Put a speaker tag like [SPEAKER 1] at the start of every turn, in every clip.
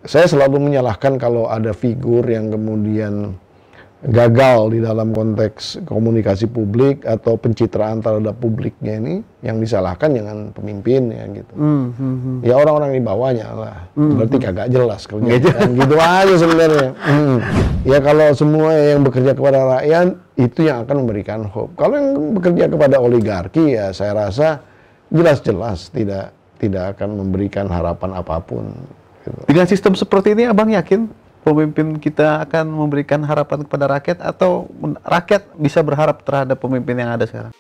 [SPEAKER 1] saya selalu menyalahkan kalau ada figur yang kemudian gagal di dalam konteks komunikasi publik atau pencitraan terhadap publiknya ini, yang disalahkan jangan pemimpinnya gitu. Ya orang-orang di bawahnya lah. Berarti kagak jelas kerjanya. Gitu aja sebenarnya. Ya kalau semua yang bekerja kepada rakyat itu yang akan memberikan hope. Kalau yang bekerja kepada oligarki ya saya rasa jelas-jelas tidak akan memberikan harapan apapun. Gitu.
[SPEAKER 2] Dengan sistem seperti ini Abang yakin pemimpin kita akan memberikan harapan kepada rakyat, atau rakyat bisa berharap terhadap pemimpin yang ada sekarang?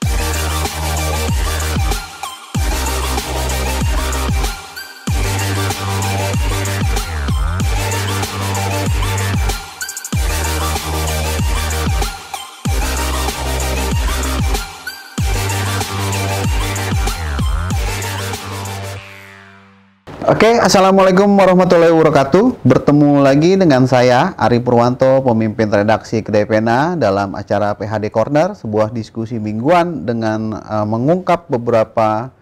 [SPEAKER 2] Oke, Assalamualaikum warahmatullahi wabarakatuh. Bertemu lagi dengan saya, Ari Purwanto, pemimpin redaksi Kedai Pena, dalam acara PHD Corner, sebuah diskusi mingguan dengan mengungkap beberapa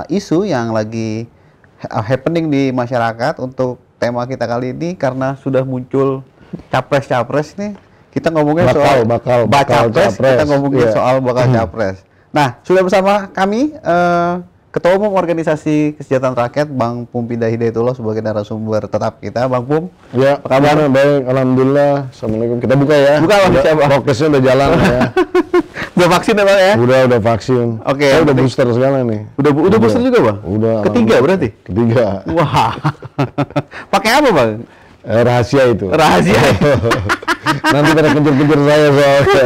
[SPEAKER 2] isu yang lagi happening di masyarakat. Untuk tema kita kali ini, karena sudah muncul capres-capres nih, kita ngomongin soal bakal capres, kita ngomongin soal bakal capres. Nah, sudah bersama kami Ketua Umum Organisasi Kesejahteraan Rakyat, Bang Pum Pindah Hidayatullah, sebagai narasumber tetap kita. Bang Pum,
[SPEAKER 1] ya, apa kabar? Baik, alhamdulillah. Assalamualaikum. Kita buka ya.
[SPEAKER 2] Buka Bang, siapa?
[SPEAKER 1] Prokesnya udah jalan ya.
[SPEAKER 2] Udah vaksin ya Bang ya?
[SPEAKER 1] Udah vaksin.
[SPEAKER 2] Oke.
[SPEAKER 1] Udah booster segala nih.
[SPEAKER 2] Udah booster juga Bang?
[SPEAKER 1] Udah.
[SPEAKER 2] Ketiga berarti?
[SPEAKER 1] Ketiga.
[SPEAKER 2] Wah. Pakai apa Bang?
[SPEAKER 1] Rahasia itu.
[SPEAKER 2] Rahasia.
[SPEAKER 1] Nanti pada kejar-kejar saya soalnya.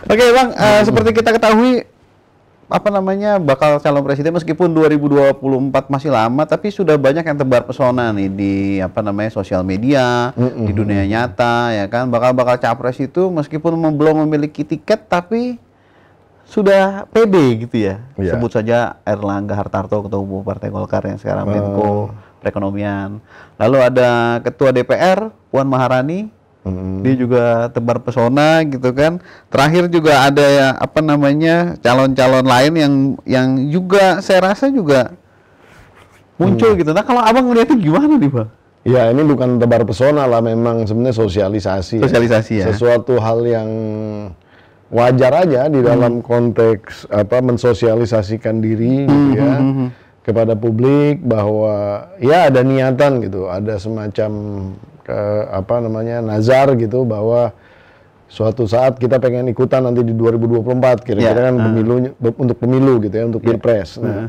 [SPEAKER 2] Oke Bang, seperti kita ketahui, bakal calon presiden meskipun 2024 masih lama, tapi sudah banyak yang tebar pesona nih di sosial media, di dunia nyata ya kan. Bakal capres itu meskipun belum memiliki tiket tapi sudah pede gitu ya. Sebut saja Erlangga Hartarto, Ketua Umum Partai Golkar yang sekarang Menko Perekonomian. Lalu ada Ketua DPR Puan Maharani. Dia juga tebar pesona gitu kan. Terakhir juga ada ya calon-calon lain yang juga saya rasa juga muncul gitu. Nah, kalau Abang melihatnya gimana nih Bang?
[SPEAKER 1] Ya, ini bukan tebar pesona lah, memang sebenarnya sosialisasi.
[SPEAKER 2] Sosialisasi ya.
[SPEAKER 1] Sesuatu hal yang wajar aja di dalam konteks menssosialisasikan diri gitu ya. Kepada publik bahwa ya ada niatan gitu, ada semacam nazar gitu, bahwa suatu saat kita pengen ikutan nanti di 2024 kira-kira kan untuk pemilu gitu ya, untuk pilpres. Nah,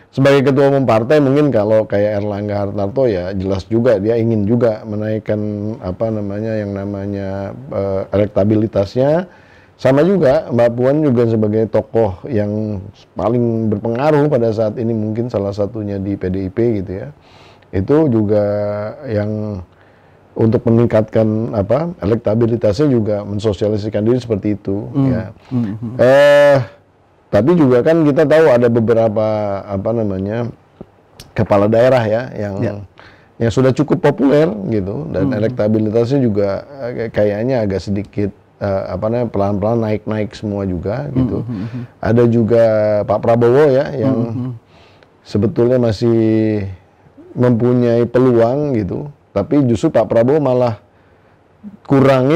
[SPEAKER 1] sebagai ketua umum partai mungkin kalau kayak Erlangga Hartarto ya jelas juga dia ingin juga menaikkan yang namanya elektabilitasnya. Sama juga Mbak Puan juga sebagai tokoh yang paling berpengaruh pada saat ini, mungkin salah satunya di PDIP gitu ya. Itu juga yang untuk meningkatkan elektabilitasnya juga mensosialisasikan diri seperti itu ya. Tapi juga kan kita tahu ada beberapa kepala daerah ya yang sudah cukup populer gitu, dan elektabilitasnya juga kayaknya agak sedikit pelan-pelan naik semua juga gitu. Ada juga Pak Prabowo ya yang sebetulnya masih mempunyai peluang gitu, tapi justru Pak Prabowo malah kurang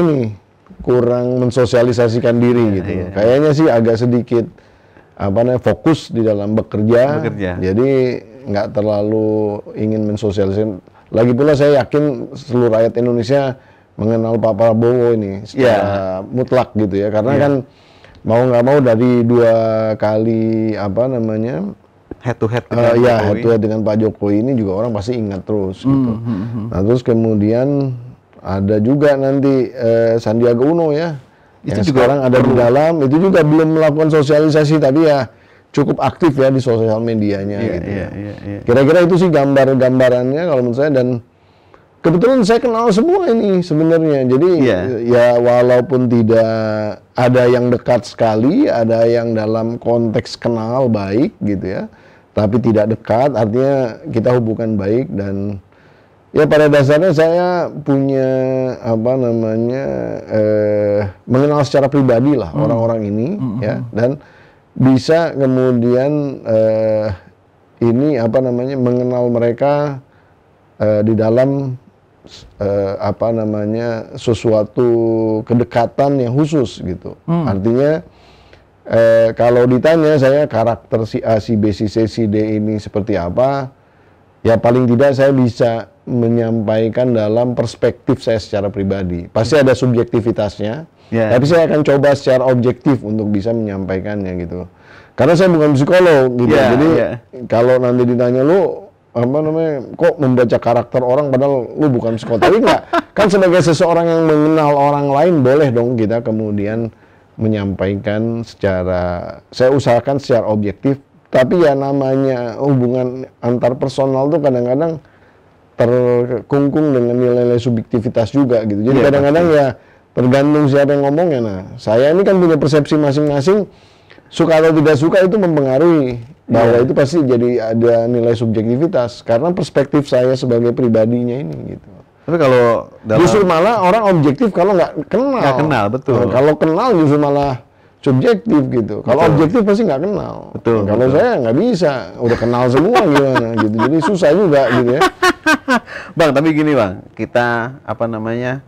[SPEAKER 1] mensosialisasikan diri gitu. Kayaknya sih agak sedikit fokus di dalam bekerja. Jadi nggak terlalu ingin mensosialisasikan. Lagi pula saya yakin seluruh rakyat Indonesia mengenal Pak Prabowo ini secara mutlak gitu ya, karena kan mau nggak mau dari 2 kali
[SPEAKER 2] head to head
[SPEAKER 1] dengan Pak Jokowi ini juga orang pasti ingat terus gitu. Nah, terus kemudian ada juga nanti Sandiaga Uno ya, itu yang juga sekarang ada di dalam, itu juga belum melakukan sosialisasi tapi ya cukup aktif ya di sosial medianya gitu. Kira-kira itu sih gambarannya kalau menurut saya, dan kebetulan saya kenal semua ini sebenarnya. Jadi ya walaupun tidak ada yang dekat sekali, ada yang dalam konteks kenal baik gitu ya, tapi tidak dekat, artinya kita hubungan baik. Dan ya pada dasarnya saya punya mengenal secara pribadi lah orang-orang ini ya, dan bisa kemudian mengenal mereka di dalam apa namanya sesuatu kedekatan yang khusus gitu. Artinya kalau ditanya saya karakter si A, si B, si C, si D ini seperti apa, ya paling tidak saya bisa menyampaikan dalam perspektif saya secara pribadi. Pasti ada subjektivitasnya, tapi saya akan coba secara objektif untuk bisa menyampaikannya gitu. Karena saya bukan psikolog gitu, jadi kalau nanti ditanya lu apa namanya, kok membaca karakter orang padahal lu bukan psikolog, tapi enggak, kan sebagai seseorang yang mengenal orang lain boleh dong kita kemudian menyampaikan secara, saya usahakan secara objektif, tapi ya namanya hubungan antar personal tuh kadang-kadang terkungkung dengan nilai-nilai subjektivitas juga gitu. Jadi kadang-kadang ya tergantung siapa yang ngomongnya. Nah, saya ini kan punya persepsi masing-masing, suka atau tidak suka itu mempengaruhi, bahwa itu pasti jadi ada nilai subjektivitas karena perspektif saya sebagai pribadinya ini gitu.
[SPEAKER 2] Tapi kalau
[SPEAKER 1] justru malah orang objektif kalau nggak kenal.
[SPEAKER 2] Nggak kenal, betul.
[SPEAKER 1] Nah, kalau kenal justru malah subjektif gitu. Kalau objektif pasti nggak kenal.
[SPEAKER 2] Betul.
[SPEAKER 1] Nah, kalau saya nggak bisa, udah kenal semua gimana gitu. Jadi susah juga gitu ya.
[SPEAKER 2] Bang, tapi gini Bang, kita apa namanya?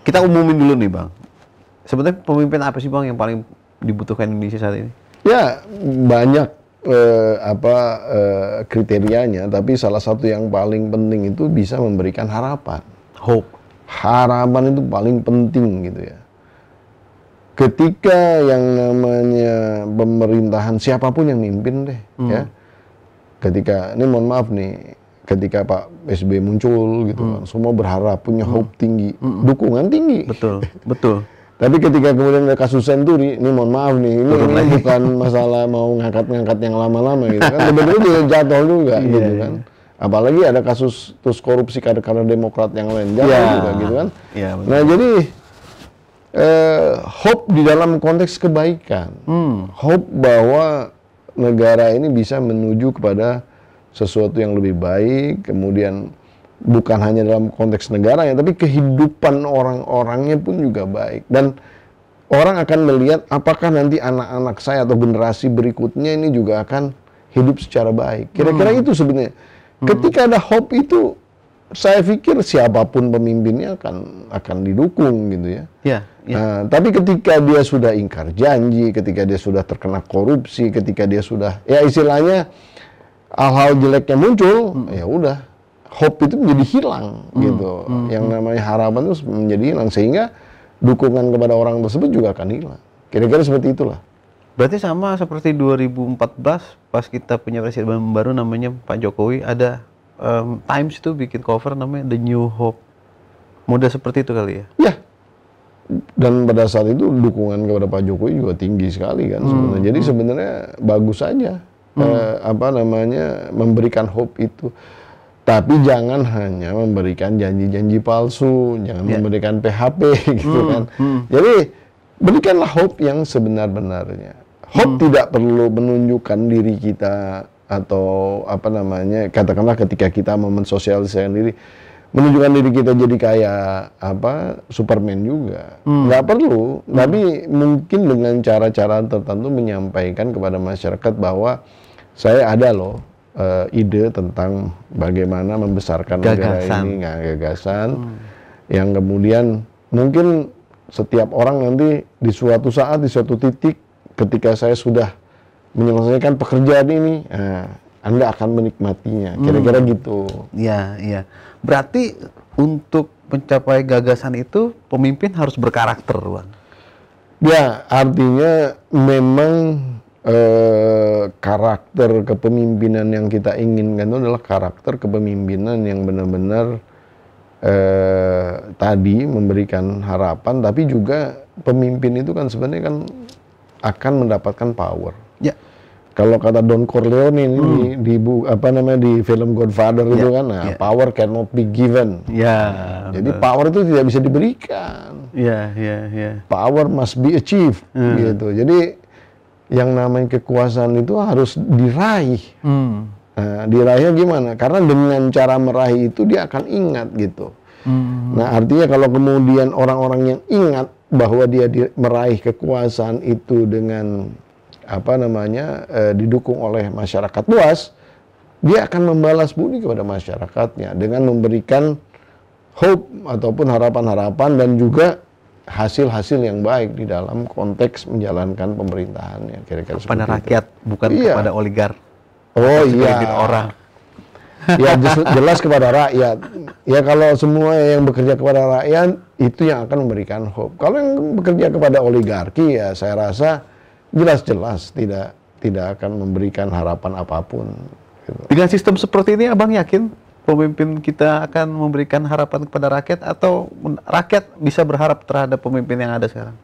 [SPEAKER 2] Kita umumin dulu nih Bang. Sebenarnya pemimpin apa sih Bang yang paling dibutuhkan Indonesia saat ini?
[SPEAKER 1] Ya banyak kriterianya, tapi salah satu yang paling penting itu bisa memberikan harapan.
[SPEAKER 2] Hope.
[SPEAKER 1] Harapan itu paling penting gitu ya. Ketika yang namanya pemerintahan siapapun yang mimpin deh, ya. Ketika ini mohon maaf nih, ketika Pak SBY muncul gitu kan, semua berharap punya hope tinggi, dukungan tinggi.
[SPEAKER 2] Betul, betul.
[SPEAKER 1] Tapi ketika kemudian ada kasus Senturi, ini mohon maaf nih, ini bukan masalah mau ngangkat-ngangkat yang lama-lama gitu kan, benar-benar dia jatuh juga gitu kan. Apalagi ada kasus terus korupsi kader-kader Demokrat yang lain jatuh juga gitu kan. Nah jadi hope di dalam konteks kebaikan, hope bahwa negara ini bisa menuju kepada sesuatu yang lebih baik, kemudian bukan hanya dalam konteks negara ya, tapi kehidupan orang-orangnya pun juga baik. Dan orang akan melihat apakah nanti anak-anak saya atau generasi berikutnya ini juga akan hidup secara baik. Kira-kira itu sebenarnya. Ketika ada hope itu, saya pikir siapapun pemimpinnya akan didukung gitu ya. Nah, tapi ketika dia sudah ingkar janji, ketika dia sudah terkena korupsi, ketika dia sudah, ya istilahnya hal-hal jeleknya muncul, ya udah. Hope itu menjadi hilang gitu. Yang namanya harapan itu menjadi hilang, sehingga dukungan kepada orang tersebut juga akan hilang. Kira-kira seperti itulah.
[SPEAKER 2] Berarti sama seperti 2014 pas kita punya presiden baru namanya Pak Jokowi, ada Times itu bikin cover namanya The New Hope. Model seperti itu kali ya? Ya.
[SPEAKER 1] Dan pada saat itu dukungan kepada Pak Jokowi juga tinggi sekali kan sebenarnya. Jadi sebenarnya bagus saja apa namanya memberikan hope itu. Tapi jangan hanya memberikan janji-janji palsu, jangan memberikan PHP gitu kan. Jadi berikanlah hope yang sebenar-benarnya. Hope tidak perlu menunjukkan diri kita atau apa namanya, katakanlah ketika kita mau mensosialisasikan diri, menunjukkan diri kita jadi kayak apa Superman juga. Nggak perlu, tapi mungkin dengan cara-cara tertentu menyampaikan kepada masyarakat bahwa saya ada loh ide tentang bagaimana membesarkan negara ini, gagasan yang kemudian mungkin setiap orang nanti di suatu saat, di suatu titik ketika saya sudah menyelesaikan pekerjaan ini, Anda akan menikmatinya, kira-kira gitu.
[SPEAKER 2] Iya, iya. Berarti untuk mencapai gagasan itu pemimpin harus berkarakter, Bang.
[SPEAKER 1] Ya, artinya memang karakter kepemimpinan yang kita inginkan itu adalah karakter kepemimpinan yang benar-benar tadi memberikan harapan, tapi juga pemimpin itu kan sebenarnya kan akan mendapatkan power. Ya. Kalau kata Don Corleone ini di film Godfather itu kan, power cannot be given. Jadi power itu tidak bisa diberikan. Power must be achieved gitu. Jadi yang namanya kekuasaan itu harus diraih. Nah, diraihnya gimana? Karena dengan cara meraih itu dia akan ingat gitu. Nah, artinya kalau kemudian orang-orang yang ingat bahwa dia meraih kekuasaan itu dengan apa namanya didukung oleh masyarakat luas, dia akan membalas budi kepada masyarakatnya dengan memberikan hope ataupun harapan-harapan dan juga hasil-hasil yang baik di dalam konteks menjalankan pemerintahannya, kira-kira
[SPEAKER 2] kepada
[SPEAKER 1] seperti
[SPEAKER 2] rakyat,
[SPEAKER 1] itu.
[SPEAKER 2] bukan
[SPEAKER 1] Iya.
[SPEAKER 2] kepada oligar.
[SPEAKER 1] Oh iya.
[SPEAKER 2] Orang.
[SPEAKER 1] Ya jelas kepada rakyat. Ya kalau semua yang bekerja kepada rakyat itu yang akan memberikan hope. Kalau yang bekerja kepada oligarki ya saya rasa jelas-jelas tidak akan memberikan harapan apapun. Gitu.
[SPEAKER 2] Dengan sistem seperti ini Abang yakin pemimpin kita akan memberikan harapan kepada rakyat atau rakyat bisa berharap terhadap pemimpin yang ada sekarang?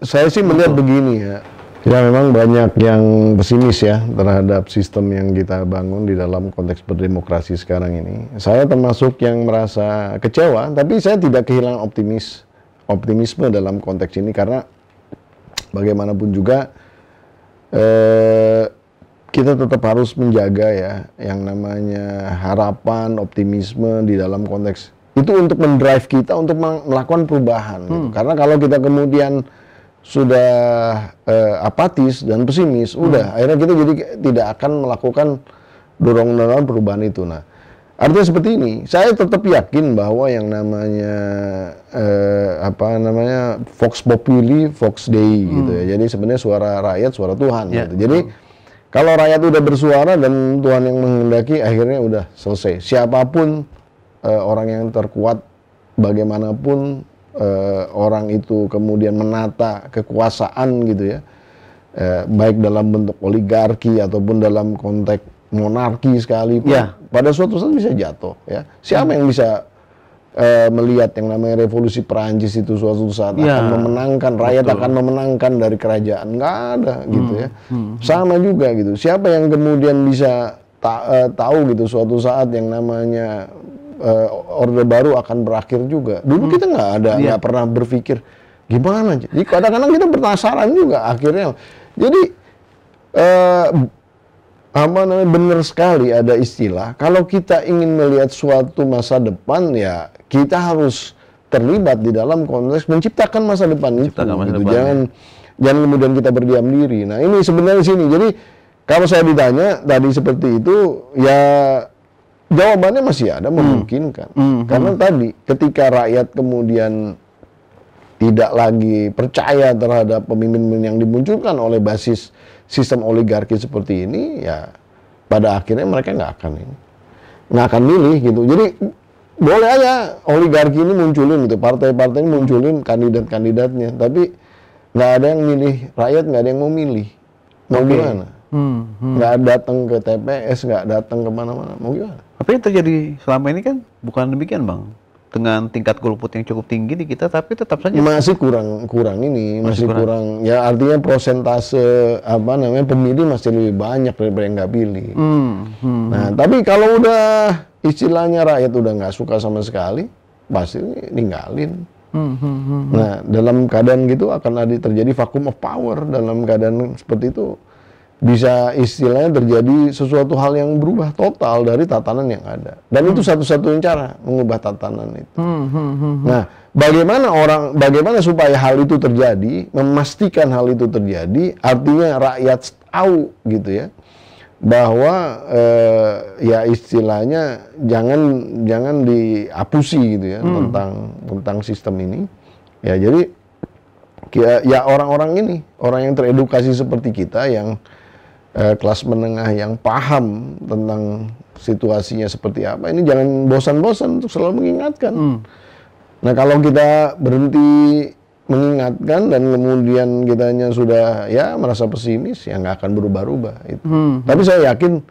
[SPEAKER 1] Saya sih melihat begini ya. Ya memang banyak yang pesimis ya terhadap sistem yang kita bangun di dalam konteks berdemokrasi sekarang ini. Saya termasuk yang merasa kecewa, tapi saya tidak kehilangan optimisme dalam konteks ini karena bagaimanapun juga kita tetap harus menjaga ya yang namanya harapan, optimisme di dalam konteks itu untuk mendrive kita untuk melakukan perubahan. Gitu. Karena kalau kita kemudian sudah apatis dan pesimis, udah akhirnya kita jadi tidak akan melakukan dorong-dorongan perubahan itu. Nah, artinya seperti ini, saya tetap yakin bahwa yang namanya Vox Populi, Vox Dei gitu ya. Jadi sebenarnya suara rakyat, suara Tuhan gitu. Jadi kalau rakyat udah bersuara dan Tuhan yang menghendaki, akhirnya udah selesai. Siapapun orang yang terkuat, bagaimanapun orang itu kemudian menata kekuasaan gitu ya, baik dalam bentuk oligarki ataupun dalam konteks monarki sekalipun, pada suatu saat bisa jatuh ya. Siapa yang bisa melihat yang namanya revolusi Perancis itu suatu saat akan memenangkan, rakyat akan memenangkan dari kerajaan? Nggak ada gitu ya. Sama juga gitu. Siapa yang kemudian bisa tahu gitu suatu saat yang namanya Orde Baru akan berakhir juga. Dulu kita nggak pernah berpikir gimana. Jadi kadang-kadang kita penasaran juga akhirnya. Jadi benar sekali ada istilah. Kalau kita ingin melihat suatu masa depan ya kita harus terlibat di dalam konteks menciptakan masa depan itu. Jangan kemudian kita berdiam diri. Nah ini sebenarnya sini. Jadi kalau saya ditanya tadi seperti itu ya. Jawabannya masih ada, memungkinkan. Karena tadi, ketika rakyat kemudian tidak lagi percaya terhadap pemimpin yang dimunculkan oleh basis sistem oligarki seperti ini, ya pada akhirnya mereka nggak akan milih gitu. Jadi boleh aja oligarki ini munculin gitu, partai-partai ini munculin kandidat-kandidatnya, tapi nggak ada yang milih rakyat, nggak ada yang mau milih. Mau gimana? Nggak datang ke TPS, nggak datang kemana-mana, mau gimana?
[SPEAKER 2] Tapi yang terjadi selama ini kan bukan demikian Bang. Dengan tingkat golput yang cukup tinggi di kita, tapi tetap saja
[SPEAKER 1] masih kurang masih kurang. Ya artinya prosentase pemilih masih lebih banyak daripada yang nggak pilih. Nah tapi kalau udah istilahnya rakyat udah nggak suka sama sekali, pasti ninggalin. Nah dalam keadaan gitu akan ada terjadi vacuum of power. Dalam keadaan seperti itu bisa istilahnya terjadi sesuatu hal yang berubah total dari tatanan yang ada. Dan itu satu-satunya cara mengubah tatanan itu. Nah, bagaimana supaya hal itu terjadi, memastikan hal itu terjadi, artinya rakyat tahu gitu ya, bahwa ya istilahnya jangan diapusi gitu ya tentang sistem ini. Ya jadi ya orang-orang ini, orang yang teredukasi seperti kita yang kelas menengah yang paham tentang situasinya seperti apa, ini jangan bosan-bosan untuk selalu mengingatkan. Nah kalau kita berhenti mengingatkan dan kemudian kitanya sudah ya merasa pesimis, ya nggak akan berubah-ubah itu. Tapi saya yakin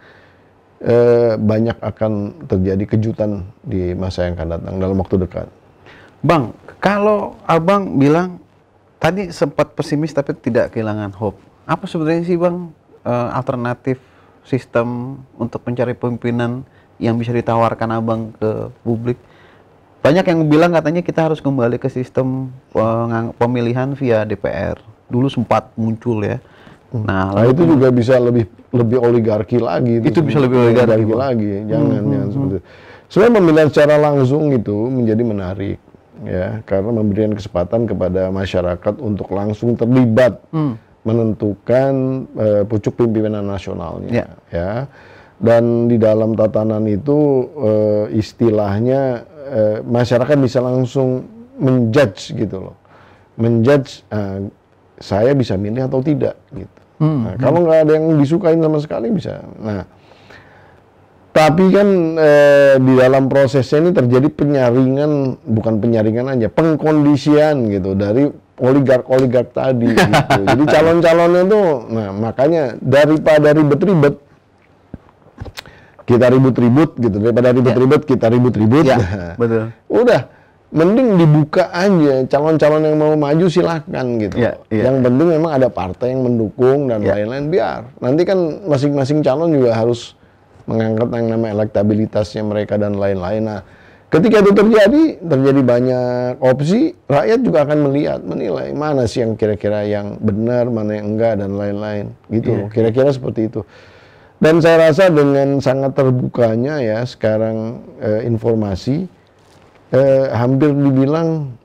[SPEAKER 1] banyak akan terjadi kejutan di masa yang akan datang dalam waktu dekat.
[SPEAKER 2] Bang, kalau Abang bilang tadi sempat pesimis tapi tidak kehilangan hope, apa sebenarnya sih Bang alternatif sistem untuk mencari pemimpinan yang bisa ditawarkan Abang ke publik? Banyak yang bilang katanya kita harus kembali ke sistem pemilihan via DPR. Dulu sempat muncul ya. Nah
[SPEAKER 1] itu juga bisa lebih oligarki lagi.
[SPEAKER 2] Itu bisa lebih oligarki
[SPEAKER 1] lagi. Jangan seperti itu. Sebenarnya pemilihan secara langsung itu menjadi menarik ya, karena memberikan kesempatan kepada masyarakat untuk langsung terlibat menentukan pucuk pimpinan nasionalnya. Ya. Dan di dalam tatanan itu istilahnya masyarakat bisa langsung menjudge gitu loh. Menjudge saya bisa milih atau tidak gitu. Nah, kalau nggak ada yang disukain sama sekali bisa. Nah, tapi kan di dalam prosesnya ini terjadi penyaringan, bukan penyaringan aja, pengkondisian gitu dari oligark tadi gitu. Jadi calon-calonnya tuh, nah makanya daripada ribet-ribet, kita ribut-ribut gitu, daripada ribet-ribet kita ribut-ribut.
[SPEAKER 2] Ya,
[SPEAKER 1] nah,
[SPEAKER 2] betul.
[SPEAKER 1] Udah, mending dibuka aja calon-calon yang mau maju silahkan gitu.
[SPEAKER 2] Ya, ya.
[SPEAKER 1] Yang penting memang ada partai yang mendukung dan lain-lain, biar nanti kan masing-masing calon juga harus mengangkat yang namanya elektabilitasnya mereka dan lain-lain. Nah, ketika itu terjadi banyak opsi, rakyat juga akan menilai mana sih yang kira-kira yang benar, mana yang enggak dan lain-lain gitu loh. Kira-kira seperti itu. Dan saya rasa dengan sangat terbukanya ya sekarang informasi, hampir dibilang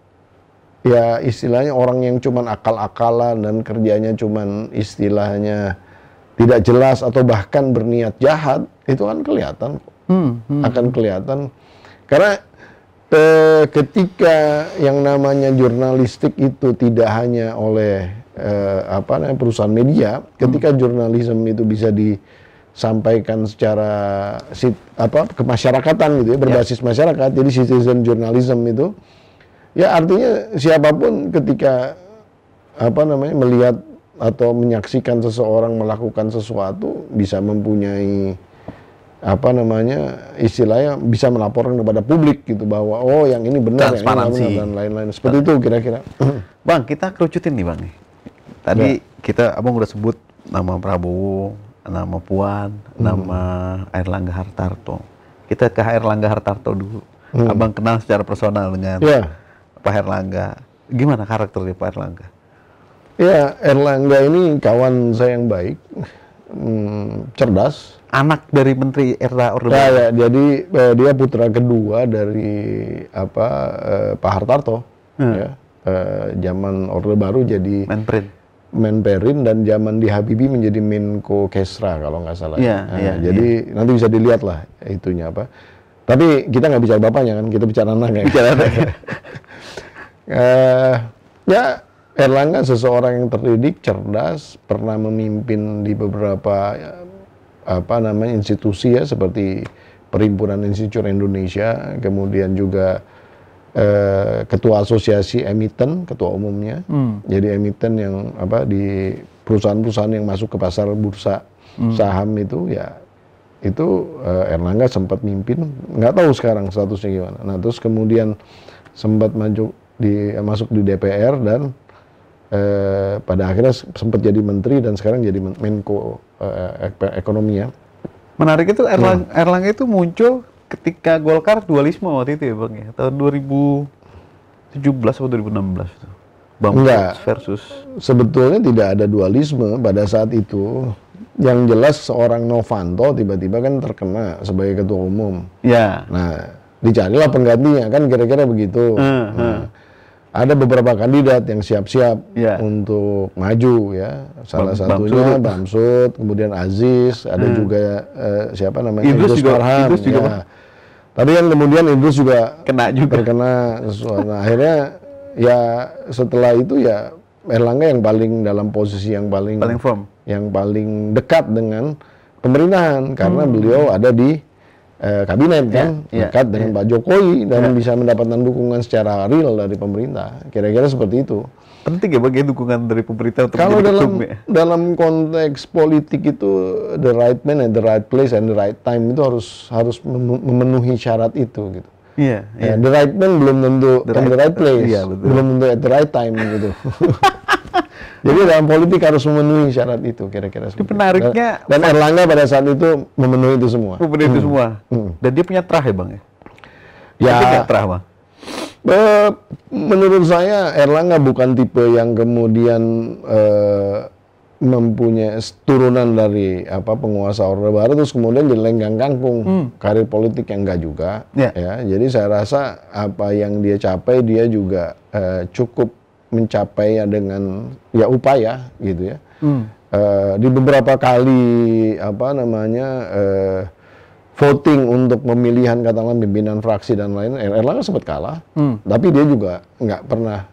[SPEAKER 1] ya istilahnya orang yang cuman akal-akalan dan kerjanya cuman istilahnya tidak jelas atau bahkan berniat jahat, itu kan kelihatan, akan kelihatan. Karena ketika yang namanya jurnalistik itu tidak hanya oleh perusahaan media, ketika jurnalisme itu bisa disampaikan secara kemasyarakatan gitu ya, berbasis masyarakat, jadi citizen journalism itu, ya artinya siapapun ketika melihat atau menyaksikan seseorang melakukan sesuatu bisa mempunyai istilahnya bisa melaporkan kepada publik gitu bahwa oh yang ini benar, yang ini benar dan lain-lain. Seperti itu kira-kira.
[SPEAKER 2] Bang, kita kerucutin nih Bang nih. Tadi Abang udah sebut nama Prabowo, nama Puan, nama Airlangga Hartarto. Kita ke Airlangga Hartarto dulu. Abang kenal secara personal dengan Pak Airlangga. Gimana karakternya Pak Airlangga?
[SPEAKER 1] Ya, Airlangga ini kawan saya yang baik, cerdas.
[SPEAKER 2] Anak dari Menteri Orde Baru.
[SPEAKER 1] Ya, jadi dia putra kedua dari Pak Hartarto. Ya, zaman Orde Baru jadi Menperin dan zaman di Habibie menjadi Menko Kesra kalau nggak salah. Jadi nanti bisa dilihat lah itunya apa. Tapi kita nggak bicara bapaknya kan, kita bicara anaknya. Bicara anaknya. Ya. Airlangga seseorang yang terdidik, cerdas, pernah memimpin di beberapa institusi ya seperti Perhimpunan Institut Indonesia, kemudian juga ketua asosiasi emiten, ketua umumnya. Jadi emiten yang di perusahaan-perusahaan yang masuk ke pasar bursa saham itu ya itu Airlangga sempat mimpin, nggak tahu sekarang statusnya gimana. Nah terus kemudian sempat masuk di DPR dan pada akhirnya sempat jadi menteri dan sekarang jadi Menko ekonomi ya.
[SPEAKER 2] Menarik itu Airlangga itu muncul ketika Golkar dualisme waktu itu ya Bang ya, tahun 2017 atau 2016 itu.
[SPEAKER 1] Enggak,
[SPEAKER 2] versus.
[SPEAKER 1] Sebetulnya tidak ada dualisme pada saat itu. Yang jelas seorang Novanto tiba-tiba kan terkena sebagai ketua umum. Ya. Nah, dicarilah penggantinya kan kira-kira begitu. Ada beberapa kandidat yang siap-siap untuk maju ya. Salah satunya Bamsud, kemudian Aziz, ada juga siapa namanya Idrus Marham. Ya. Tapi kan kemudian Idrus juga terkena sesuatu. Nah, akhirnya ya setelah itu ya Airlangga yang paling dalam posisi yang paling firm, yang paling dekat dengan pemerintahan karena beliau ada di kabinet kan, dekat dengan Pak Jokowi dan bisa mendapatkan dukungan secara real dari pemerintah. Kira-kira seperti itu.
[SPEAKER 2] Penting ya bagi dukungan dari pemerintah untuk
[SPEAKER 1] kalau dalam konteks politik itu the right man at the right place and the right time itu harus memenuhi syarat itu gitu. The right man belum tentu the right place, belum tentu at the right time gitu. Jadi dalam politik harus memenuhi syarat itu kira-kira.
[SPEAKER 2] Itu menariknya.
[SPEAKER 1] Dan Airlangga pada saat itu memenuhi itu semua.
[SPEAKER 2] Memenuhi itu semua. Dan dia punya terah ya Bang ya?
[SPEAKER 1] Ya.
[SPEAKER 2] Terah Bang?
[SPEAKER 1] Menurut saya Airlangga bukan tipe yang kemudian mempunyai turunan dari penguasa Orde Baru terus kemudian jadi lenggang kangkung karir politik yang enggak juga. Ya. Jadi saya rasa apa yang dia capai dia juga cukup mencapai dengan upaya gitu ya. di beberapa kali voting untuk pemilihan katakanlah pimpinan fraksi dan lain, Erlangga sempat kalah, tapi dia juga nggak pernah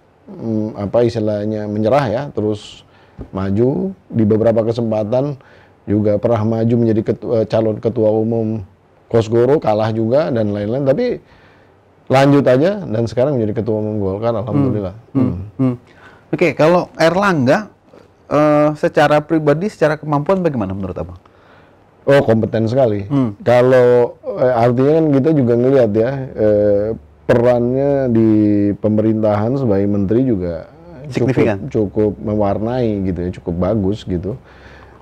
[SPEAKER 1] istilahnya menyerah ya, terus maju di beberapa kesempatan juga pernah maju menjadi calon ketua umum Kosgoro, kalah juga dan lain-lain, tapi lanjut aja dan sekarang menjadi ketua umum Golkar, alhamdulillah.
[SPEAKER 2] Oke, kalau Erlangga secara pribadi, secara kemampuan bagaimana menurut Abang?
[SPEAKER 1] Oh, kompeten sekali. Kalau artinya kan kita juga ngelihat ya, perannya di pemerintahan sebagai menteri juga cukup mewarnai gitu ya, cukup bagus gitu.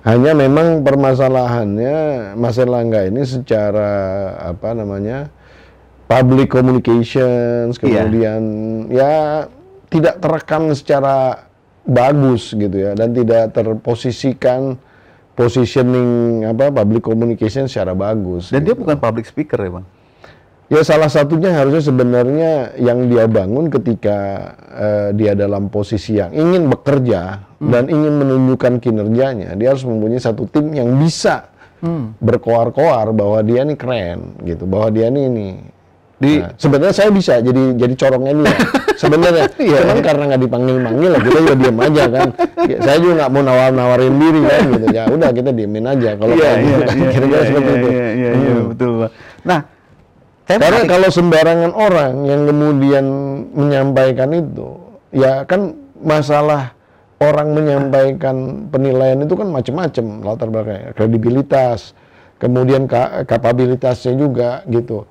[SPEAKER 1] Hanya memang permasalahannya Mas Erlangga ini secara public communications, kemudian ya tidak terekam secara bagus gitu ya, dan tidak terposisikan positioning public communication secara bagus.
[SPEAKER 2] Dan
[SPEAKER 1] gitu.
[SPEAKER 2] Dia bukan public speaker ya Bang?
[SPEAKER 1] Ya salah satunya harusnya sebenarnya yang dia bangun ketika dia dalam posisi yang ingin bekerja dan ingin menunjukkan kinerjanya, dia harus mempunyai satu tim yang bisa berkoar-koar bahwa dia nih keren gitu, bahwa dia nih sebenarnya saya bisa jadi corongnya dia sebenarnya, cuman karena nggak dipanggil-manggil lah kita juga diem aja kan. Ya, saya juga nggak mau nawarin diri kan gitu, ya udah kita diemin aja kalau kira-kira seperti itu.
[SPEAKER 2] Iya betul Pak. Nah,
[SPEAKER 1] karena kalau sembarangan orang yang kemudian menyampaikan itu, ya kan masalah orang menyampaikan penilaian itu kan macam-macam latar belakangnya, kredibilitas, kemudian kapabilitasnya juga gitu.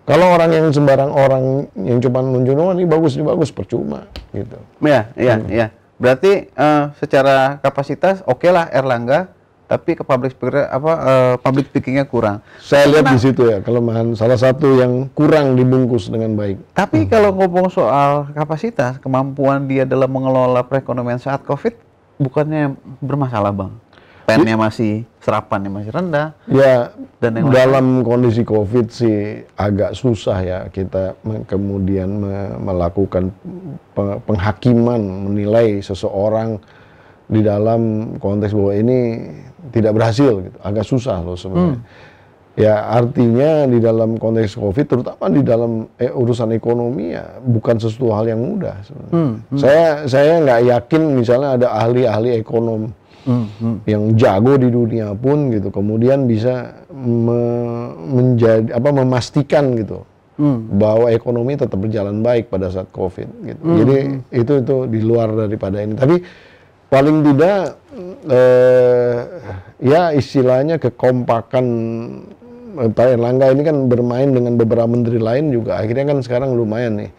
[SPEAKER 1] Kalau orang yang sembarang orang yang cuma nunjuk ini bagus, percuma gitu.
[SPEAKER 2] Iya. Berarti secara kapasitas oke lah Erlangga, tapi ke public speakingnya kurang.
[SPEAKER 1] Saya lihat di situ ya kelemahan, salah satu yang kurang dibungkus dengan baik.
[SPEAKER 2] Tapi kalau ngomong soal kapasitas, kemampuan dia dalam mengelola perekonomian saat COVID, bukannya bermasalah Bang? Pennya masih, serapannya masih rendah.
[SPEAKER 1] Ya,
[SPEAKER 2] dan yang
[SPEAKER 1] dalam kondisi COVID sih agak susah ya kita kemudian melakukan penghakiman, menilai seseorang di dalam konteks bahwa ini tidak berhasil gitu. Agak susah loh sebenarnya. Ya artinya di dalam konteks COVID, terutama di dalam urusan ekonomi ya bukan sesuatu hal yang mudah sebenarnya. Saya nggak yakin misalnya ada ahli-ahli ekonom yang jago di dunia pun gitu, kemudian bisa memastikan gitu bahwa ekonomi tetap berjalan baik pada saat COVID gitu. Jadi itu di luar daripada ini. Tapi paling tidak ya istilahnya kekompakan Pak Erlangga ini kan bermain dengan beberapa menteri lain juga, akhirnya kan sekarang lumayan nih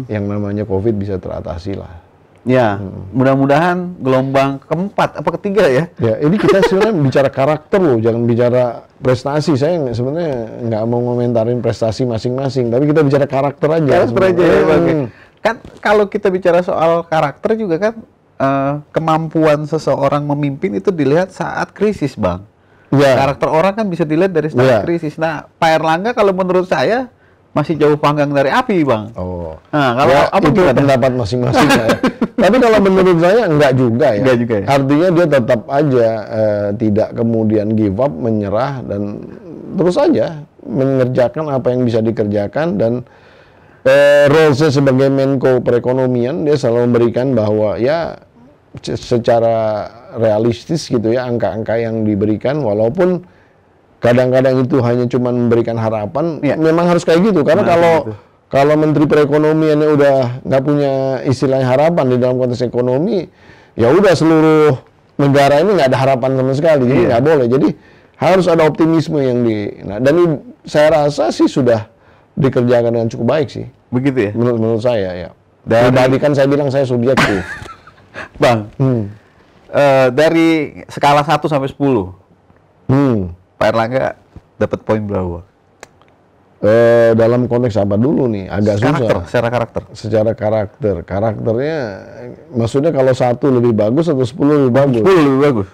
[SPEAKER 1] yang namanya COVID bisa teratasi lah.
[SPEAKER 2] Ya, mudah-mudahan gelombang keempat apa ketiga ya.
[SPEAKER 1] Ya, ini kita sebenarnya bicara karakter loh, jangan bicara prestasi. Saya sebenarnya nggak mau ngomentarin prestasi masing-masing, tapi kita bicara karakter aja.
[SPEAKER 2] Karakter aja ya, Bang. Kan kalau kita bicara soal karakter juga kan kemampuan seseorang memimpin itu dilihat saat krisis, Bang. Ya. Karakter orang kan bisa dilihat dari saat krisis. Nah, Pak Erlangga kalau menurut saya masih jauh panggang dari api, Bang.
[SPEAKER 1] Oh.
[SPEAKER 2] Nah, kalau
[SPEAKER 1] ya, itu pendapat masing-masing ya. Tapi kalau menurut saya enggak juga ya.
[SPEAKER 2] Enggak juga ya.
[SPEAKER 1] Artinya dia tetap aja tidak kemudian give up, menyerah, dan terus aja mengerjakan apa yang bisa dikerjakan, dan role-nya sebagai Menko Perekonomian dia selalu memberikan bahwa ya secara realistis gitu ya angka-angka yang diberikan, walaupun kadang-kadang itu hanya cuma memberikan harapan, memang harus kayak gitu. Karena kalau Menteri Perekonomiannya udah nggak punya istilahnya harapan di dalam konteks ekonomi, ya udah seluruh negara ini nggak ada harapan sama sekali. Jadi nggak boleh. Jadi harus ada optimisme yang dan saya rasa sih sudah dikerjakan dengan cukup baik sih.
[SPEAKER 2] Begitu ya?
[SPEAKER 1] Menurut saya ya. Tadi kan saya bilang saya subjektif.
[SPEAKER 2] Bang, dari skala 1 sampai 10. Pak Erlangga dapat poin berapa?
[SPEAKER 1] Dalam konteks apa dulu nih? Agak susah.
[SPEAKER 2] Secara karakter.
[SPEAKER 1] Secara karakter. Karakternya, maksudnya kalau 1 lebih bagus atau 10 lebih bagus?
[SPEAKER 2] 10 lebih bagus.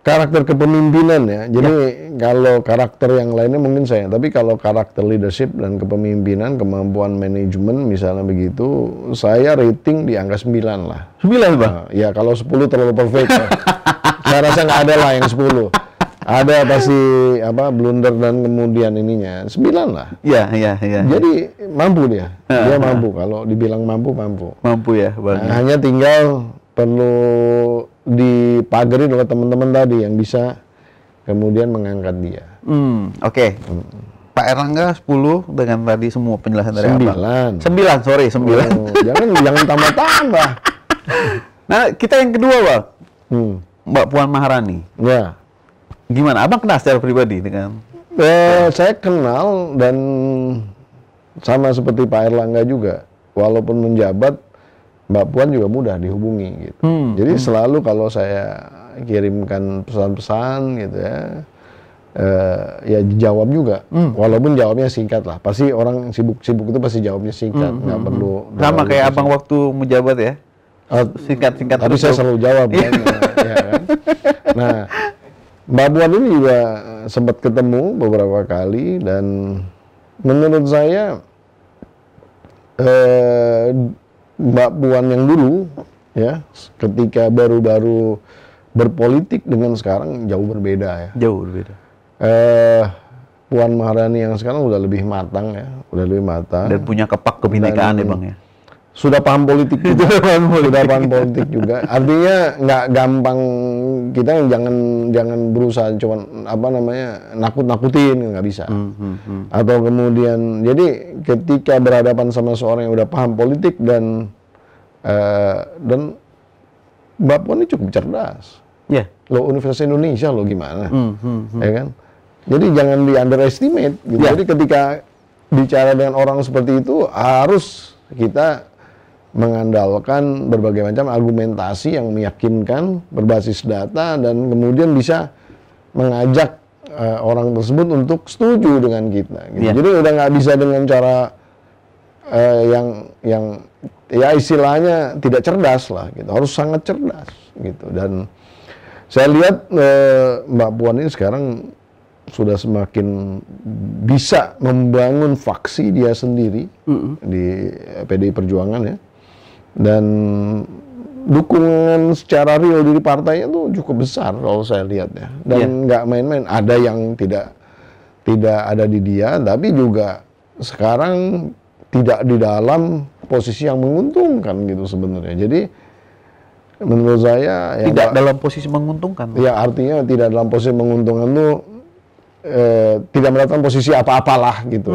[SPEAKER 1] karakter kepemimpinan ya. Jadi kalau karakter yang lainnya mungkin saya, tapi kalau karakter leadership dan kepemimpinan, kemampuan manajemen misalnya begitu, saya rating di angka 9 lah.
[SPEAKER 2] 9, Bang?
[SPEAKER 1] Nah, ya kalau 10 terlalu perfect. Ya. Saya rasa nggak ada lah yang 10. Ada pasti blunder dan kemudian ininya 9 lah.
[SPEAKER 2] Iya.
[SPEAKER 1] Jadi mampu dia. Dia mampu. Kalau dibilang mampu.
[SPEAKER 2] Mampu ya, Bang.
[SPEAKER 1] Nah, hanya tinggal perlu dipagari oleh teman-teman tadi yang bisa kemudian mengangkat dia.
[SPEAKER 2] Oke. Pak Erlangga 10 dengan tadi semua penjelasan dari
[SPEAKER 1] 9.
[SPEAKER 2] Abang. 9.
[SPEAKER 1] Oh, jangan tambah-tambah.
[SPEAKER 2] Nah, kita yang kedua, Bang. Mbak Puan Maharani.
[SPEAKER 1] Ya.
[SPEAKER 2] Gimana? Abang kenal secara pribadi dengan?
[SPEAKER 1] Saya kenal dan sama seperti Pak Erlangga juga. Walaupun menjabat, Mbak Puan juga mudah dihubungi gitu. Jadi selalu kalau saya kirimkan pesan-pesan gitu ya, ya jawab juga. Walaupun jawabnya singkat lah. Pasti orang sibuk-sibuk itu pasti jawabnya singkat, nggak perlu.
[SPEAKER 2] Sama kayak abang waktu menjabat ya? Singkat-singkat.
[SPEAKER 1] Tapi saya selalu jawab kan. Ya kan? Nah, Mbak Puan ini juga sempat ketemu beberapa kali dan menurut saya Mbak Puan yang dulu ya ketika baru-baru berpolitik dengan sekarang jauh berbeda ya.
[SPEAKER 2] Jauh berbeda.
[SPEAKER 1] Puan Maharani yang sekarang udah lebih matang ya,
[SPEAKER 2] Dan punya kepak kebinekaan ya, Bang ya.
[SPEAKER 1] Sudah paham politik juga, sudah paham politik juga. Artinya nggak gampang, kita jangan berusaha cuman nakut-nakutin, nggak bisa. Atau kemudian, jadi ketika berhadapan sama seorang yang udah paham politik dan Mbak Puan ini cukup cerdas.
[SPEAKER 2] Yeah.
[SPEAKER 1] Lo Universitas Indonesia lo gimana, ya kan? Jadi jangan di underestimate. Gitu.
[SPEAKER 2] Yeah.
[SPEAKER 1] Jadi ketika bicara dengan orang seperti itu harus kita mengandalkan berbagai macam argumentasi yang meyakinkan berbasis data dan kemudian bisa mengajak orang tersebut untuk setuju dengan kita. Gitu. Jadi udah nggak bisa dengan cara yang ya istilahnya tidak cerdas lah. Gitu. Harus sangat cerdas gitu. Dan saya lihat Mbak Puan ini sekarang sudah semakin bisa membangun faksi dia sendiri di PDI Perjuangan ya. Dan dukungan secara real di partainya tuh cukup besar kalau saya lihat ya. Dan nggak main-main. Ada yang tidak ada di dia, tapi juga sekarang tidak di dalam posisi yang menguntungkan gitu sebenarnya. Jadi menurut saya
[SPEAKER 2] tidak dalam posisi menguntungkan.
[SPEAKER 1] Ya artinya tidak dalam posisi menguntungkan tuh tidak mendapatkan posisi apa-apalah gitu.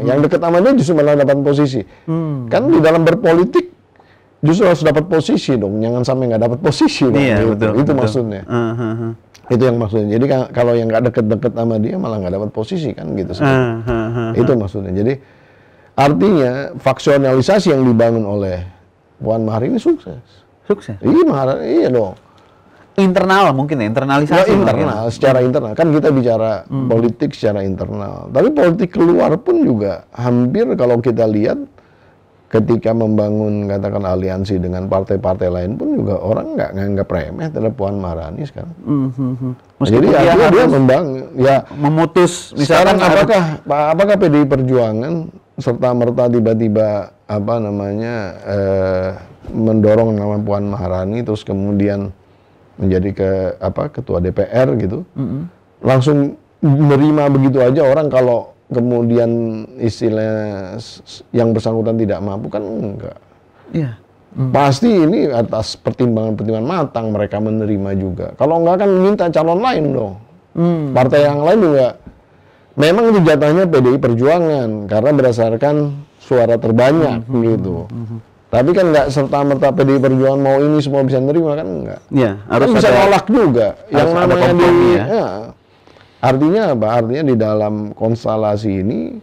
[SPEAKER 1] Yang dekat sama dia justru malah dapat posisi. Kan di dalam berpolitik justru harus dapat posisi dong, jangan sampai nggak dapat posisi.
[SPEAKER 2] Iya,
[SPEAKER 1] gitu.
[SPEAKER 2] Betul,
[SPEAKER 1] itu
[SPEAKER 2] betul.
[SPEAKER 1] maksudnya. Itu yang maksudnya. Jadi kalau yang nggak deket-deket sama dia malah nggak dapat posisi kan gitu. Itu maksudnya. Jadi artinya faksionalisasi yang dibangun oleh Puan Maharani sukses.
[SPEAKER 2] Sukses?
[SPEAKER 1] Iya dong.
[SPEAKER 2] Internal mungkin ya, internalisasi.
[SPEAKER 1] Internal, secara internal. Kan kita bicara politik secara internal. Tapi politik keluar pun juga hampir kalau kita lihat ketika membangun katakan aliansi dengan partai-partai lain pun juga orang nggak nganggap remeh terhadap Puan Maharani sekarang. Jadi dia membangun, ya
[SPEAKER 2] memutus. Misalkan
[SPEAKER 1] apakah PDI Perjuangan serta merta tiba-tiba mendorong nama Puan Maharani terus kemudian menjadi ketua DPR gitu, langsung menerima begitu aja orang kalau kemudian istilah yang bersangkutan tidak mampu kan enggak. Iya. Pasti ini atas pertimbangan-pertimbangan matang mereka menerima juga. Kalau enggak kan minta calon lain dong. Partai yang lain juga memang itu jatahnya PDI Perjuangan karena berdasarkan suara terbanyak gitu. Tapi kan nggak serta-merta PDI Perjuangan mau ini semua bisa nerima kan enggak.
[SPEAKER 2] Iya,
[SPEAKER 1] harus kan bisa nolak juga. Yang namanya artinya apa? Artinya di dalam konstelasi ini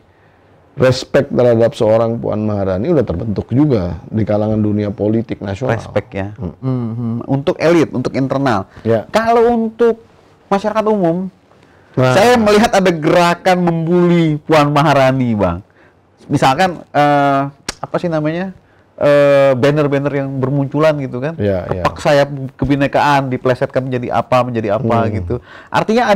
[SPEAKER 1] respect terhadap seorang Puan Maharani udah terbentuk juga di kalangan dunia politik nasional.
[SPEAKER 2] Respect ya. Untuk elit, untuk internal.
[SPEAKER 1] Ya.
[SPEAKER 2] Kalau untuk masyarakat umum, saya melihat ada gerakan membuli Puan Maharani, Bang. Misalkan apa sih namanya? banner-banner yang bermunculan gitu kan, kepak sayap kebinekaan diplesetkan menjadi apa gitu. Artinya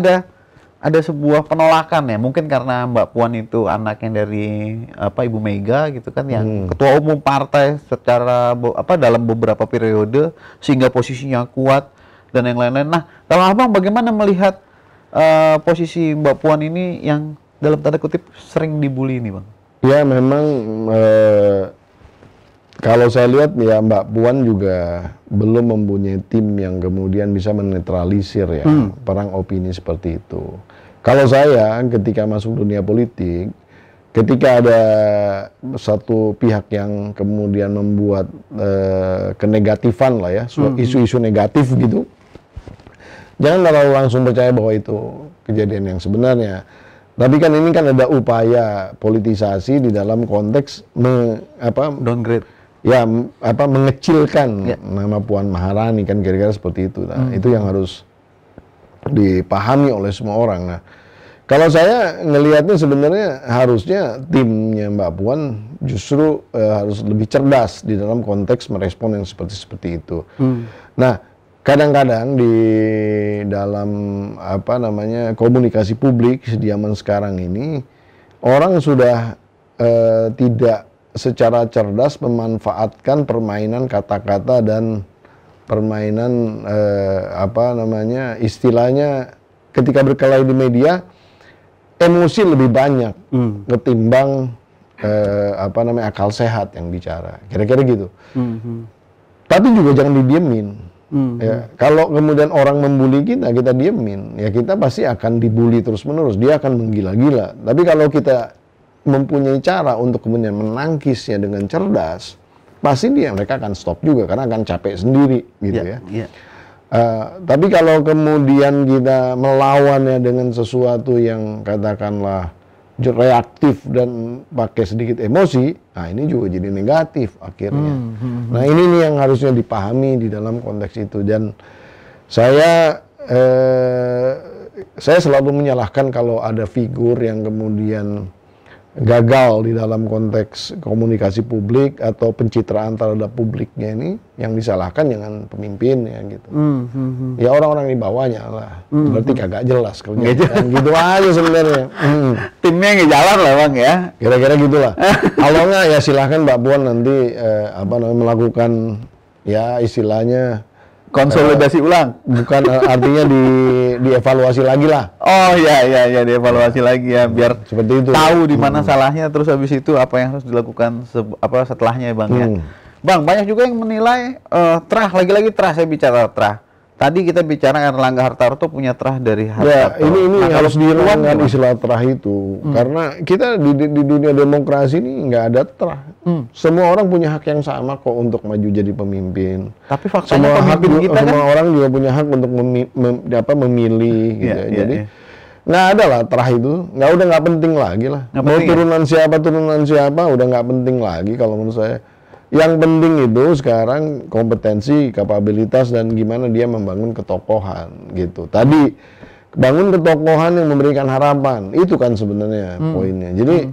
[SPEAKER 2] ada sebuah penolakan ya, mungkin karena Mbak Puan itu anaknya dari Ibu Mega gitu kan, yang ketua umum partai secara dalam beberapa periode sehingga posisinya kuat dan yang lain-lain. Nah, kalau Abang bagaimana melihat posisi Mbak Puan ini yang dalam tanda kutip sering dibully ini, Bang?
[SPEAKER 1] Ya memang kalau saya lihat ya Mbak Puan juga belum mempunyai tim yang kemudian bisa menetralisir ya perang opini seperti itu. Kalau saya ketika masuk dunia politik, ketika ada satu pihak yang kemudian membuat kenegatifan lah ya, isu-isu negatif gitu, jangan terlalu langsung percaya bahwa itu kejadian yang sebenarnya. Tapi kan ini kan ada upaya politisasi di dalam konteks
[SPEAKER 2] downgrade.
[SPEAKER 1] Ya, mengecilkan nama Puan Maharani kan kira-kira seperti itu. Nah, itu yang harus dipahami oleh semua orang. Nah, kalau saya ngelihatnya sebenarnya harusnya timnya Mbak Puan justru harus lebih cerdas di dalam konteks merespon yang seperti itu. Nah, kadang-kadang di dalam komunikasi publik di zaman sekarang ini orang sudah tidak secara cerdas memanfaatkan permainan kata-kata dan permainan istilahnya ketika berkelahi di media emosi lebih banyak ketimbang akal sehat yang bicara, kira-kira gitu. Tapi juga jangan didiemin. Ya, kalau kemudian orang membuli kita diemin, ya kita pasti akan dibully terus-menerus. Dia akan menggila-gila. Tapi kalau kita mempunyai cara untuk kemudian menangkisnya dengan cerdas, pasti mereka akan stop juga karena akan capek sendiri, gitu ya. Tapi kalau kemudian kita melawannya dengan sesuatu yang katakanlah reaktif dan pakai sedikit emosi, nah ini juga jadi negatif akhirnya. Nah ini nih yang harusnya dipahami di dalam konteks itu. Dan saya selalu menyalahkan kalau ada figur yang kemudian gagal di dalam konteks komunikasi publik atau pencitraan terhadap publiknya ini, yang disalahkan jangan pemimpinnya gitu. Ya orang-orang di bawahnya lah. Berarti kagak jelas kerjanya. Gitu aja sebenarnya.
[SPEAKER 2] Timnya nggak jalan lah Bang ya.
[SPEAKER 1] Kira-kira gitulah. Kalau nggak ya silahkan Mbak Puan nanti melakukan ya istilahnya
[SPEAKER 2] konsolidasi ulang.
[SPEAKER 1] Bukan artinya dievaluasi lagi lah.
[SPEAKER 2] Oh ya dievaluasi lagi ya, biar
[SPEAKER 1] seperti itu.
[SPEAKER 2] Tahu di mana salahnya, terus habis itu apa yang harus dilakukan setelahnya ya Bang ya. Bang, banyak juga yang menilai terah, lagi-lagi terah, saya bicara terah. Tadi kita bicara Erlangga Hartarto punya terah dari Hartarto.
[SPEAKER 1] Ya, ini harus dihilangkan istilah terah itu. Karena kita di dunia demokrasi ini nggak ada terah. Semua orang punya hak yang sama kok untuk maju jadi pemimpin.
[SPEAKER 2] Tapi faktanya pemimpin kita
[SPEAKER 1] semua orang juga punya hak untuk memilih gitu. Jadi nggak ada lah terah itu. Nggak penting lagi lah. Mau turunan siapa udah nggak penting lagi kalau menurut saya. Yang penting itu sekarang kompetensi, kapabilitas, dan gimana dia membangun ketokohan gitu. Tadi bangun ketokohan yang memberikan harapan, itu kan sebenarnya poinnya. Jadi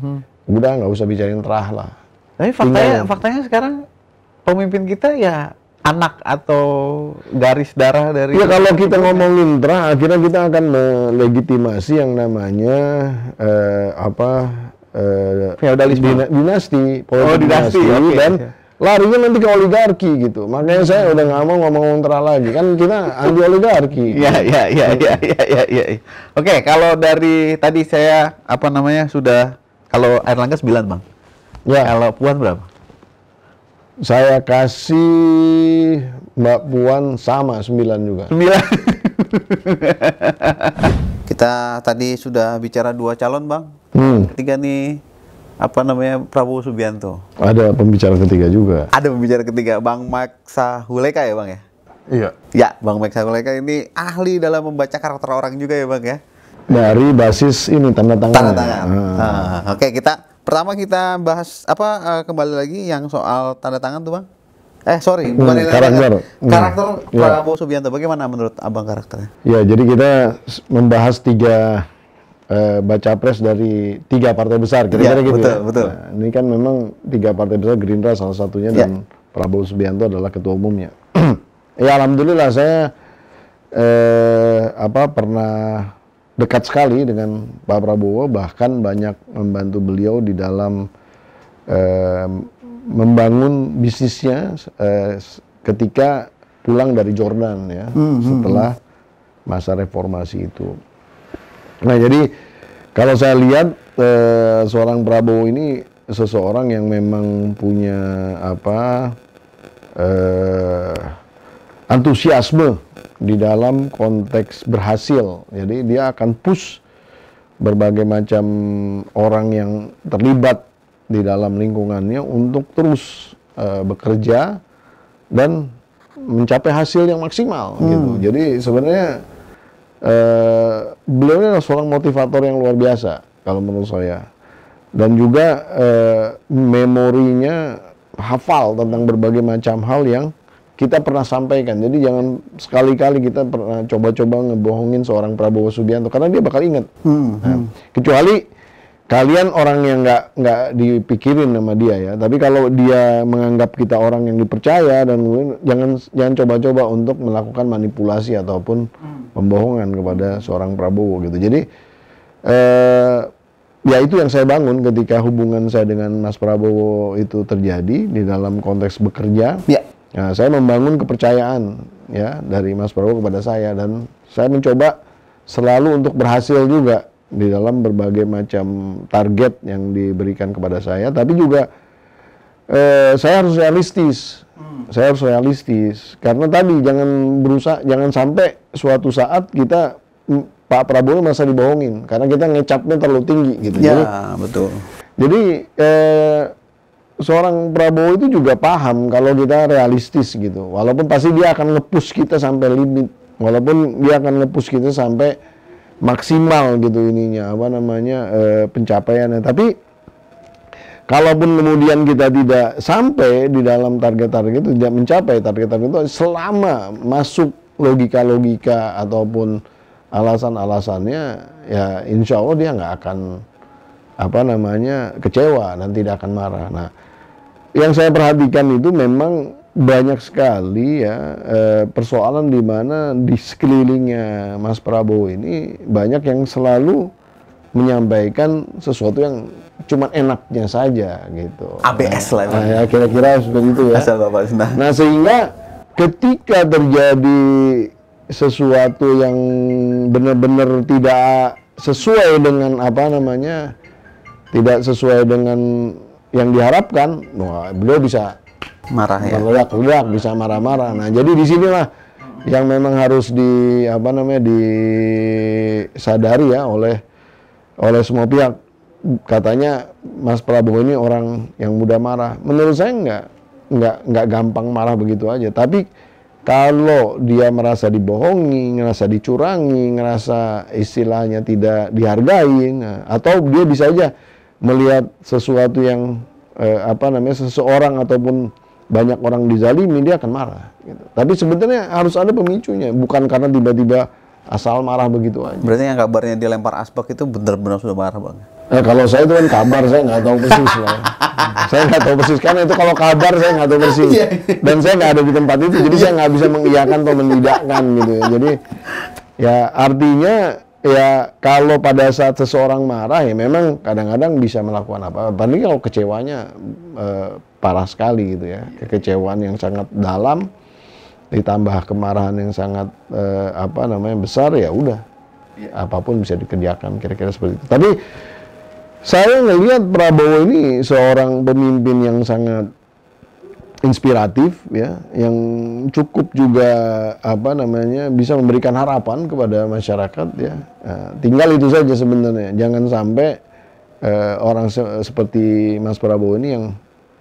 [SPEAKER 1] udah nggak usah bicarain terah lah.
[SPEAKER 2] Tapi faktanya sekarang pemimpin kita ya anak atau garis darah dari.
[SPEAKER 1] Ya kalau kita ngomongin terah, akhirnya kita akan melegitimasi yang namanya
[SPEAKER 2] feodalisme,
[SPEAKER 1] dinasti,
[SPEAKER 2] dinasti,
[SPEAKER 1] dan larinya nanti ke oligarki gitu. Makanya saya udah nggak mau ngomong terah lagi. Kan kita anti oligarki.
[SPEAKER 2] Ya. Oke, kalau dari tadi saya sudah, kalau Erlangga 9 Bang.
[SPEAKER 1] Ya.
[SPEAKER 2] Kalau Puan berapa?
[SPEAKER 1] Saya kasih Mbak Puan sama 9 juga.
[SPEAKER 2] 9. Kita tadi sudah bicara 2 calon Bang. Ketiga nih Prabowo Subianto.
[SPEAKER 1] Ada pembicara ketiga juga.
[SPEAKER 2] Ada pembicara ketiga, Bang Mike Sahuleka ya Bang ya?
[SPEAKER 1] Iya.
[SPEAKER 2] Ya, Bang Mike Sahuleka ini ahli dalam membaca karakter orang juga ya Bang ya?
[SPEAKER 1] Dari basis ini tanda tangan.
[SPEAKER 2] Oke, pertama kita bahas kembali lagi yang soal tanda tangan tuh Bang. Bukan karakter Prabowo Subianto. Bagaimana menurut Abang karakternya?
[SPEAKER 1] Ya, jadi kita membahas 3 baca pres dari 3 partai besar, kira-kira gitu
[SPEAKER 2] betul,
[SPEAKER 1] ya.
[SPEAKER 2] Betul.
[SPEAKER 1] Nah, ini kan memang 3 partai besar, Gerindra salah satunya dan Prabowo Subianto adalah ketua umumnya. Ya alhamdulillah saya pernah dekat sekali dengan Pak Prabowo, bahkan banyak membantu beliau di dalam membangun bisnisnya ketika pulang dari Jordan ya, setelah masa reformasi itu. Nah jadi kalau saya lihat seorang Prabowo ini seseorang yang memang punya antusiasme di dalam konteks berhasil. Jadi dia akan push berbagai macam orang yang terlibat di dalam lingkungannya untuk terus bekerja dan mencapai hasil yang maksimal gitu. Jadi sebenarnya beliau ini adalah seorang motivator yang luar biasa kalau menurut saya, dan juga memorinya hafal tentang berbagai macam hal yang kita pernah sampaikan. Jadi jangan sekali-kali kita pernah coba-coba ngebohongin seorang Prabowo Subianto karena dia bakal ingat. Nah, kecuali kalian orang yang nggak dipikirin sama dia ya, tapi kalau dia menganggap kita orang yang dipercaya, dan jangan coba-coba untuk melakukan manipulasi ataupun pembohongan kepada seorang Prabowo gitu. Jadi ya itu yang saya bangun ketika hubungan saya dengan Mas Prabowo itu terjadi di dalam konteks bekerja. Nah, saya membangun kepercayaan ya dari Mas Prabowo kepada saya, dan saya mencoba selalu untuk berhasil juga di dalam berbagai macam target yang diberikan kepada saya, tapi juga saya harus realistis. Saya harus realistis karena tadi jangan sampai suatu saat kita Pak Prabowo masa dibohongin karena kita ngecapnya terlalu tinggi gitu.
[SPEAKER 2] Ya, betul.
[SPEAKER 1] Jadi seorang Prabowo itu juga paham kalau kita realistis gitu. Walaupun pasti dia akan nge-push kita sampai limit. Walaupun dia akan nge-push kita sampai maksimal gitu ininya, pencapaiannya. Tapi kalaupun kemudian kita tidak sampai di dalam target-target itu, tidak mencapai target-target itu, selama masuk logika-logika ataupun alasan-alasannya, ya insya Allah dia nggak akan kecewa dan tidak akan marah. Nah, yang saya perhatikan itu memang banyak sekali ya persoalan di mana di sekelilingnya Mas Prabowo ini banyak yang selalu menyampaikan sesuatu yang cuma enaknya saja gitu.
[SPEAKER 2] ABS lah.
[SPEAKER 1] Nah, ya kira-kira seperti itu ya.
[SPEAKER 2] Asal Bapak Senang.
[SPEAKER 1] Nah sehingga ketika terjadi sesuatu yang benar-benar tidak sesuai dengan tidak sesuai dengan yang diharapkan, beliau bisa
[SPEAKER 2] marah ya,
[SPEAKER 1] meledak-ledak, bisa marah-marah. Nah jadi disinilah yang memang harus disadari ya oleh semua pihak. Katanya Mas Prabowo ini orang yang mudah marah. Menurut saya nggak gampang marah begitu aja. Tapi kalau dia merasa dibohongi, ngerasa dicurangi, ngerasa istilahnya tidak dihargai, atau dia bisa aja melihat sesuatu yang seseorang ataupun banyak orang dizalimi, dia akan marah gitu. Tapi sebenarnya harus ada pemicunya, bukan karena tiba-tiba asal marah begitu aja.
[SPEAKER 2] Berarti yang kabarnya dia lempar asbak itu benar-benar sudah marah, Bang?
[SPEAKER 1] Kalau saya itu kan kabar, saya nggak tahu persis lah. Saya nggak tahu persis, karena itu kalau kabar saya nggak tahu persis. Dan saya nggak ada di tempat itu, jadi saya nggak bisa mengiyakan atau menidakkan gitu ya. Jadi ya artinya ya kalau pada saat seseorang marah ya memang kadang-kadang bisa melakukan apa. Apalagi kalau kecewanya parah sekali gitu ya, kekecewaan yang sangat dalam ditambah kemarahan yang sangat besar, ya udah apapun bisa dikerjakan, kira-kira seperti itu. Tapi saya ngelihat Prabowo ini seorang pemimpin yang sangat inspiratif ya, yang cukup juga bisa memberikan harapan kepada masyarakat ya. Tinggal itu saja sebenarnya, jangan sampai orang seperti Mas Prabowo ini yang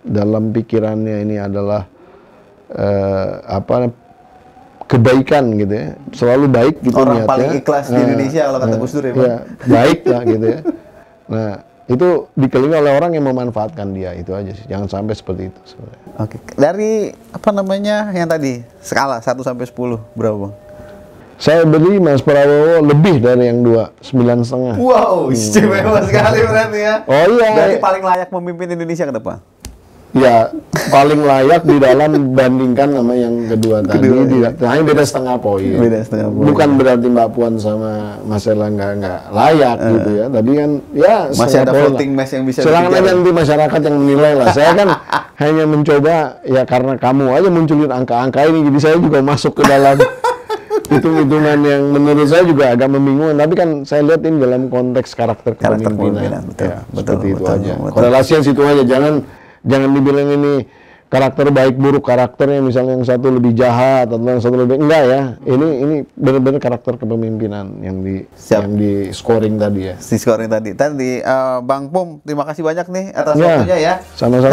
[SPEAKER 1] dalam pikirannya ini adalah kebaikan gitu ya, selalu baik gitu
[SPEAKER 2] orang
[SPEAKER 1] niatnya.
[SPEAKER 2] Paling ikhlas di Indonesia kalau kata Gus Dur ya,
[SPEAKER 1] baik lah gitu ya. Nah itu dikelilingi oleh orang yang memanfaatkan dia, itu aja sih, jangan sampai seperti itu sebenarnya.
[SPEAKER 2] Oke, dari yang tadi skala 1 sampai 10 berapa, Bang?
[SPEAKER 1] Saya beli Mas Prabowo lebih dari yang 9,5.
[SPEAKER 2] Wow, istimewa sekali berarti ya.
[SPEAKER 1] Oh iya.
[SPEAKER 2] Berarti paling layak memimpin Indonesia ke depan.
[SPEAKER 1] Ya, paling layak di dalam bandingkan sama yang kedua tadi. Hanya beda setengah poin.
[SPEAKER 2] Beda setengah poin.
[SPEAKER 1] Bukan berarti Mbak Puan sama Mas Erlangga nggak layak gitu ya. Tadi kan ya
[SPEAKER 2] masih ada voting mass yang bisa
[SPEAKER 1] silakan aja nanti masyarakat yang menilai lah. Saya kan hanya mencoba ya karena kamu aja munculin angka-angka ini, jadi saya juga masuk ke dalam hitung-hitungan yang menurut saya juga agak membingungkan. Tapi kan saya lihat ini dalam konteks karakter kepemimpinan.
[SPEAKER 2] Betul,
[SPEAKER 1] Ya,
[SPEAKER 2] betul,
[SPEAKER 1] seperti itu
[SPEAKER 2] betul,
[SPEAKER 1] aja.
[SPEAKER 2] betul.
[SPEAKER 1] Korelasinya situ aja. Jangan dibilang ini karakter baik buruk, karakternya misalnya yang satu lebih jahat atau yang satu lebih enggak ya. Ini benar-benar karakter kepemimpinan yang di scoring tadi ya.
[SPEAKER 2] Si scoring tadi. Bang Pum, terima kasih banyak nih atas waktunya ya.
[SPEAKER 1] Sama-sama.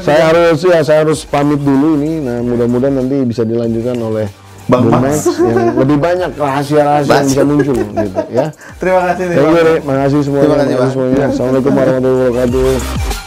[SPEAKER 1] Saya harus pamit dulu ini. Nah, mudah-mudahan nanti bisa dilanjutkan oleh Bang Max yang lebih banyak rahasia-rahasia yang bisa muncul gitu ya.
[SPEAKER 2] Terima kasih nih.
[SPEAKER 1] Terima kasih semuanya. Assalamualaikum warahmatullahi wabarakatuh.